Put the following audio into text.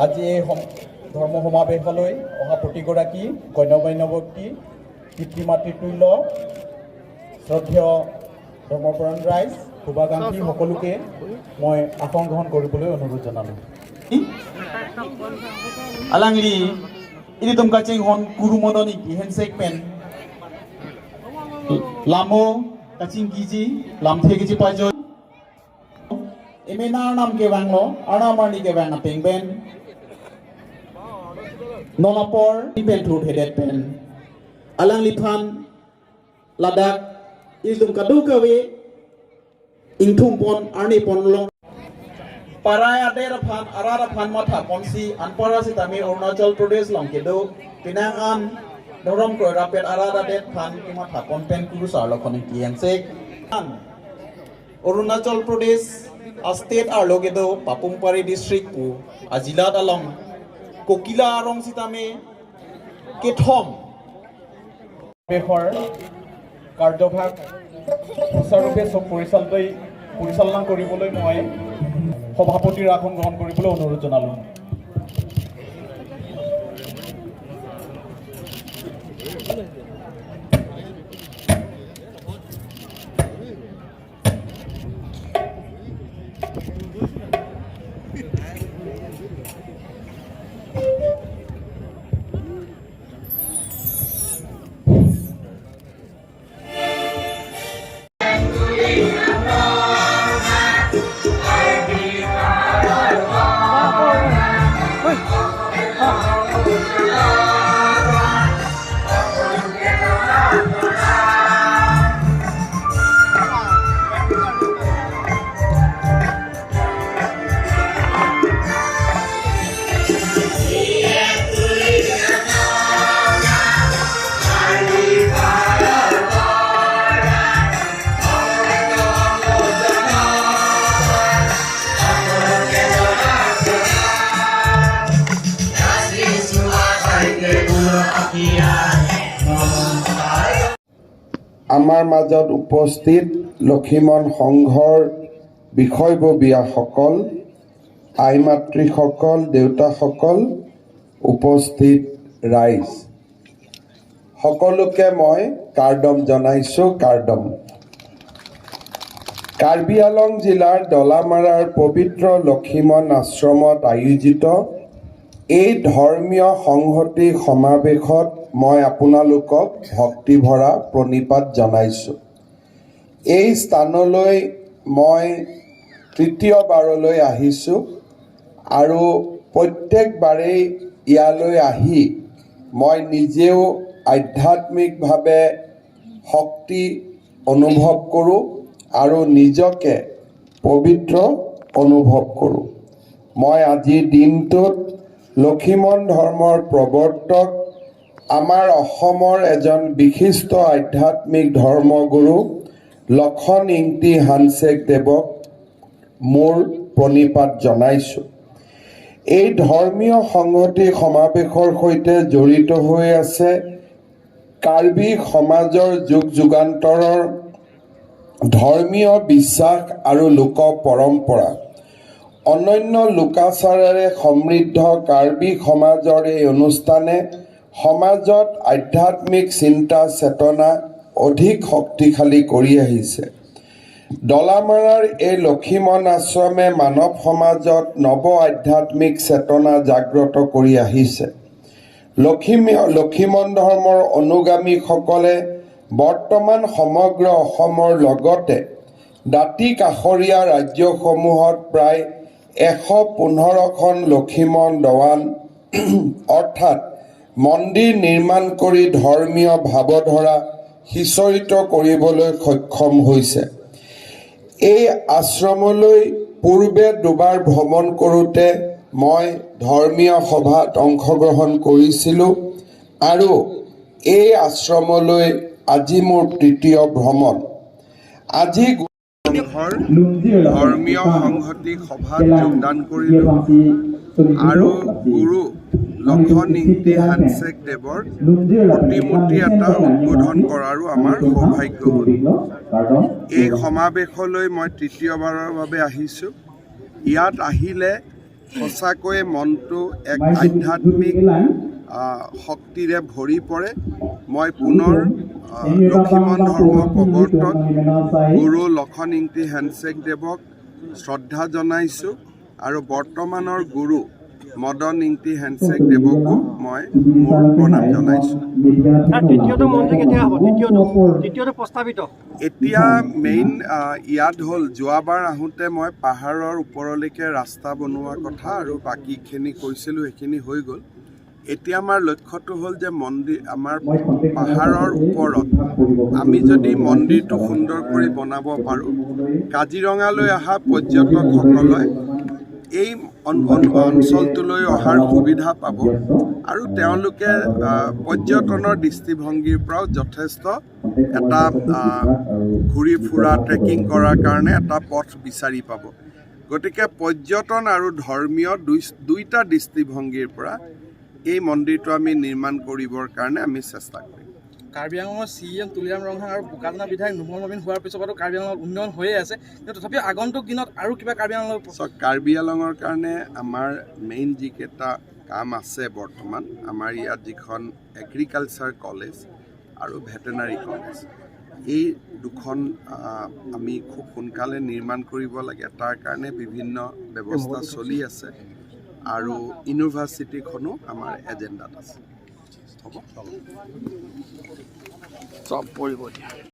আজি এই ধৰ্ম সমাৱেশলৈ অহা প্ৰতিগৰাকী গণ্যমান্য ব্যক্তি পিতৃ মাতৃতুল্য শ্ৰদ্ধেয় ধৰ্মপৰায়ণ ৰাইজ শুভাকাংক্ষী সকলোকে মই আসন গ্ৰহণ কৰিবলৈ অনুৰোধ জনালোঁ। Alangli ini tum kacing hon guru modoni ki handshake pen lamo kacing kiji lam the kiji pajo emena nam ke banglo ana mani ke bang peng ben nonapor pen thut hedet pen alangli phan ladak ini tum kadu kawe ingthum pon arni pon long Paraya daerah pan arah pan mata komsi anpara si kami Arunachal Pradesh long kedo pinangan dorong koi rapet arah daerah pan mata konten kurus arlo konen kian sek Arunachal Pradesh state arlo kedo Papumpari district pu ajila dalong kokila arong si kami kethom behor কাৰ্যভাগ সুচাৰুৰূপে চব পৰিচালনা কৰিবলৈ মই সভাপতিৰ আসন গ্ৰহণ কৰিবলৈ অনুৰোধ জনালোঁ। আমাৰ মাজত উপস্থিত লক্ষীমন সংঘৰ বিষয়ববীয়াসকল, আই মাতৃসকল, দেউতাসকল, উপস্থিত ৰাইজ সকলোকে মই কাৰ্ডম জনাইছোঁ। কাৰ্বি আংলং জিলাৰ ডলামাৰাৰ পবিত্ৰ লক্ষীমন আশ্ৰমত আয়োজিত এই ধৰ্মীয় সংহতি সমাৱেশত মই আপোনালোকক ভক্তিভৰা প্ৰণিপাত জনাইছোঁ। এই স্থানলৈ মই তৃতীয়বাৰলৈ আহিছোঁ আৰু প্ৰত্যেকবাৰেই ইয়ালৈ আহি মই নিজেও আধ্যাত্মিকভাৱে শক্তি অনুভৱ কৰোঁ আৰু নিজকে পবিত্ৰ অনুভৱ কৰোঁ। মই আজিৰ দিনটোত লক্ষীমন ধৰ্মৰ প্ৰৱৰ্তক আমাৰ অসমৰ এজন বিশিষ্ট আধ্যাত্মিক ধৰ্মগুৰু লক্ষণ ইংতি হানছেক দেৱক মোৰ প্ৰণিপাত জনাইছোঁ। এই ধৰ্মীয় সংহতি সমাৱেশৰ সৈতে জড়িত হৈ আছে কাৰ্বি সমাজৰ যুগ যুগান্তৰৰ ধৰ্মীয় বিশ্বাস আৰু লোক পৰম্পৰা। অনন্য লোকাচাৰেৰে সমৃদ্ধ কাৰ্বি সমাজৰ এই অনুষ্ঠানে সমাজত আধ্যাত্মিক চিন্তা চেতনা অধিক শক্তিশালী কৰি আহিছে। ডলামাৰাৰ এই লক্ষীমন আশ্ৰমে মানৱ সমাজত নৱ আধ্যাত্মিক চেতনা জাগ্ৰত কৰি আহিছে। লক্ষীমন ধৰ্মৰ অনুগামীসকলে বৰ্তমান সমগ্ৰ অসমৰ লগতে দাঁতি কাষৰীয়া ৰাজ্যসমূহত প্ৰায় 115খন লক্ষীমন দেৱান অৰ্থাৎ মন্দিৰ নিৰ্মাণ কৰি ধৰ্মীয় ভাৱধাৰা সিঁচৰিত কৰিবলৈ সক্ষম হৈছে। এই আশ্ৰমলৈ পূৰ্বে দুবাৰ ভ্ৰমণ কৰোঁতে মই ধৰ্মীয় সভাত অংশগ্ৰহণ কৰিছিলোঁ আৰু এই আশ্ৰমলৈ আজি মোৰ তৃতীয় ভ্ৰমণ। আজি ধৰ্মীয় সংহতি সভাত যোগদান কৰিলোঁ আৰু গুৰু লক্ষণ ইংতি হানছেক দেৱৰ প্ৰতিমূৰ্তি এটা উদ্বোধন কৰাৰো আমাৰ সৌভাগ্য হ'ল। এই সমাৱেশলৈ মই তৃতীয়বাৰৰ বাবে আহিছোঁ। ইয়াত আহিলে সঁচাকৈয়ে মনটো এক আধ্যাত্মিক শক্তিৰে ভৰি পৰে। মই পুনৰ লক্ষিমন ধৰ্মৰ প্ৰৱৰ্তক গুৰু লক্ষণ ইংতি হেনছেকদেৱক শ্ৰদ্ধা জনাইছোঁ আৰু বৰ্তমানৰ গুৰু মদন ইংতি হেনছেকদেৱকো মই মোৰ প্ৰণাম জনাইছোঁ। এতিয়া মেইন ইয়াত হ'ল যোৱাবাৰ আহোঁতে মই পাহাৰৰ ওপৰলৈকে ৰাস্তা বনোৱা কথা আৰু বাকীখিনি কৈছিলোঁ, সেইখিনি হৈ গ'ল। এতিয়া আমাৰ লক্ষ্যটো হ'ল যে মন্দিৰ আমাৰ পাহাৰৰ ওপৰত আমি যদি মন্দিৰটো সুন্দৰ কৰি বনাব পাৰোঁ, কাজিৰঙালৈ অহা পৰ্যটকসকলে এই অঞ্চলটোলৈ অহাৰ সুবিধা পাব আৰু তেওঁলোকে পৰ্যটনৰ দৃষ্টিভংগীৰ পৰাও যথেষ্ট এটা ঘূৰি ফুৰা ট্ৰেকিং কৰাৰ কাৰণে এটা পথ বিচাৰি পাব। গতিকে পৰ্যটন আৰু ধৰ্মীয় দুইটা দৃষ্টিভংগীৰ পৰা এই মন্দিৰটো আমি নিৰ্মাণ কৰিবৰ কাৰণে আমি চেষ্টা কৰিম। কাৰ্বি আংলঙৰ CM তুলিৰাম ৰংহাং আৰু বোকাজানা বিধায়ক নোমল নবীন হোৱাৰ পিছতো কাৰ্বি আংলঙৰ উন্নয়ন হৈয়ে আছে, কিন্তু তথাপিও আগন্তুক দিনত আৰু কিবা কাৰ্বি আংলঙৰ কাৰ্বি আংলঙৰ কাৰণে আমাৰ মেইন যিকেইটা কাম আছে বৰ্তমান, আমাৰ ইয়াত যিখন এগ্ৰিকালচাৰ কলেজ আৰু ভেটেনাৰী কলেজ, এই দুখন আমি খুব সোনকালে নিৰ্মাণ কৰিব লাগে। তাৰ কাৰণে বিভিন্ন ব্যৱস্থা চলি আছে আৰু ইউনিভাৰ্চিটিখনো আমাৰ এজেণ্ডাত আছে। হ'ব, চব পৰিব এতিয়া।